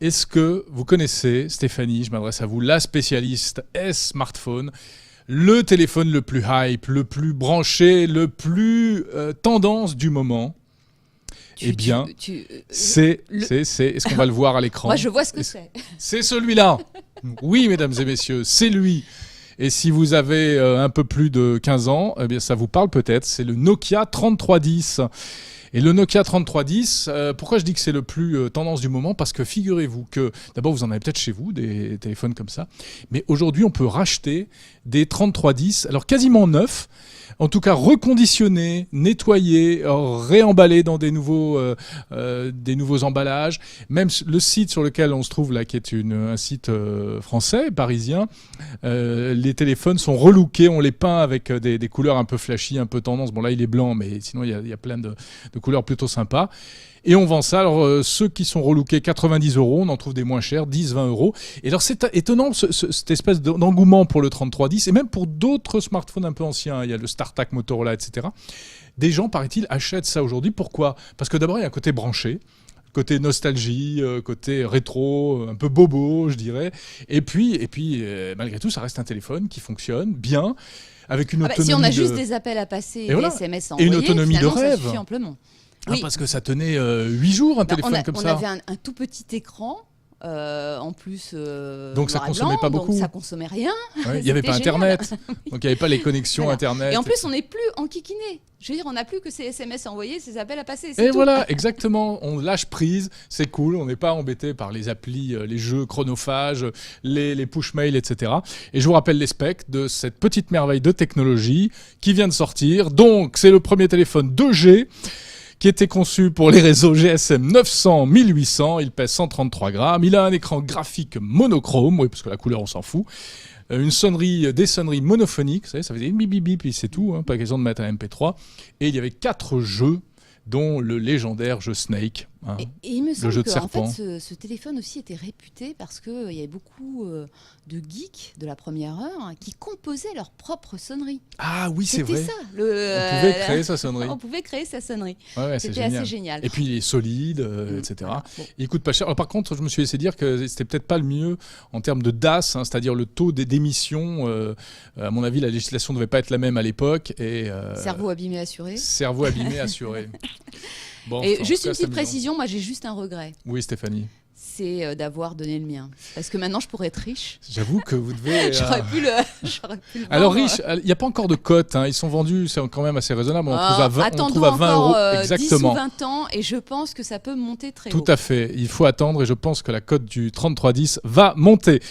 Est-ce que vous connaissez, Stéphanie, je m'adresse à vous, la spécialiste smartphone, le téléphone le plus hype, le plus branché, le plus tendance du moment? Eh bien, est-ce qu'on va le voir à l'écran? Moi, je vois ce que c'est. C'est celui-là. Oui, mesdames et messieurs, c'est lui. Et si vous avez un peu plus de 15 ans, eh bien, ça vous parle peut-être. C'est le Nokia 3310. Et le Nokia 3310, pourquoi je dis que c'est le plus tendance du moment? Parce que figurez-vous que, d'abord, vous en avez peut-être chez vous, des téléphones comme ça. Mais aujourd'hui, on peut racheter des 3310, alors quasiment neufs, en tout cas reconditionnés, nettoyés, réemballés dans des nouveaux emballages. Même le site sur lequel on se trouve là, qui est un site français, parisien, les téléphones sont relookés, on les peint avec des couleurs un peu flashy, un peu tendance. Bon là il est blanc, mais sinon il y a plein de couleurs plutôt sympas. Et on vend ça. Alors, ceux qui sont relookés, 90 €, on en trouve des moins chers, 10, 20 €. Et alors, c'est étonnant, cette espèce d'engouement pour le 3310, et même pour d'autres smartphones un peu anciens. Il y a le StarTAC, Motorola, etc. Des gens, paraît-il, achètent ça aujourd'hui. Pourquoi? Parce que d'abord, il y a un côté branché, côté nostalgie, côté rétro, un peu bobo, je dirais. Et puis malgré tout, ça reste un téléphone qui fonctionne bien, avec une autonomie si on a juste des appels à passer et des SMS à envoyer, et une autonomie de rêve. Ça suffit amplement. Oui. Parce que ça tenait 8 jours, un téléphone comme ça. On avait un tout petit écran. En plus, donc ça consommait pas beaucoup. Donc ça consommait rien. Ouais, il n'y avait pas Internet, donc il n'y avait pas les connexions Internet. Et en plus, on n'est plus enquiquiné. Je veux dire, on n'a plus que ces SMS à envoyer, ces appels à passer. Et tout. Voilà, exactement. On lâche prise, c'est cool. On n'est pas embêté par les applis, les jeux chronophages, les push mails, etc. Et je vous rappelle les specs de cette petite merveille de technologie qui vient de sortir. Donc, c'est le premier téléphone 2G. Qui était conçu pour les réseaux GSM 900, 1800, il pèse 133 grammes, il a un écran graphique monochrome, oui, parce que la couleur on s'en fout, des sonneries monophoniques, vous savez, ça faisait bip bip bip, et c'est tout, pas question de mettre un MP3, et il y avait 4 jeux, dont le légendaire jeu Snake, et il me semble le jeu de que serpent. En fait, ce téléphone aussi était réputé parce qu'il y avait beaucoup de geeks de la première heure qui composaient leur propre sonnerie. Ah oui, c'est vrai. C'était ça. On pouvait créer sa sonnerie. On pouvait créer sa sonnerie. Ouais, c'était assez génial. Et puis il est solide, etc. Voilà. Bon. Il coûte pas cher. Alors, par contre, je me suis laissé dire que c'était peut-être pas le mieux en termes de DAS, c'est-à-dire le taux d'émission. À mon avis, la législation ne devait pas être la même à l'époque. Cerveau abîmé assuré. Cerveau abîmé assuré. Bon, et juste une petite précision, moi j'ai juste un regret. Oui, Stéphanie. C'est d'avoir donné le mien. Parce que maintenant je pourrais être riche. J'avoue que vous devez... J'aurais pu le Alors riche, il n'y a pas encore de cote, ils sont vendus, c'est quand même assez raisonnable. On trouve à 20, attendons on trouve à 20 €. Exactement. 10 ou 20 ans et je pense que ça peut monter très haut. Tout à fait, il faut attendre et je pense que la cote du 3310 va monter.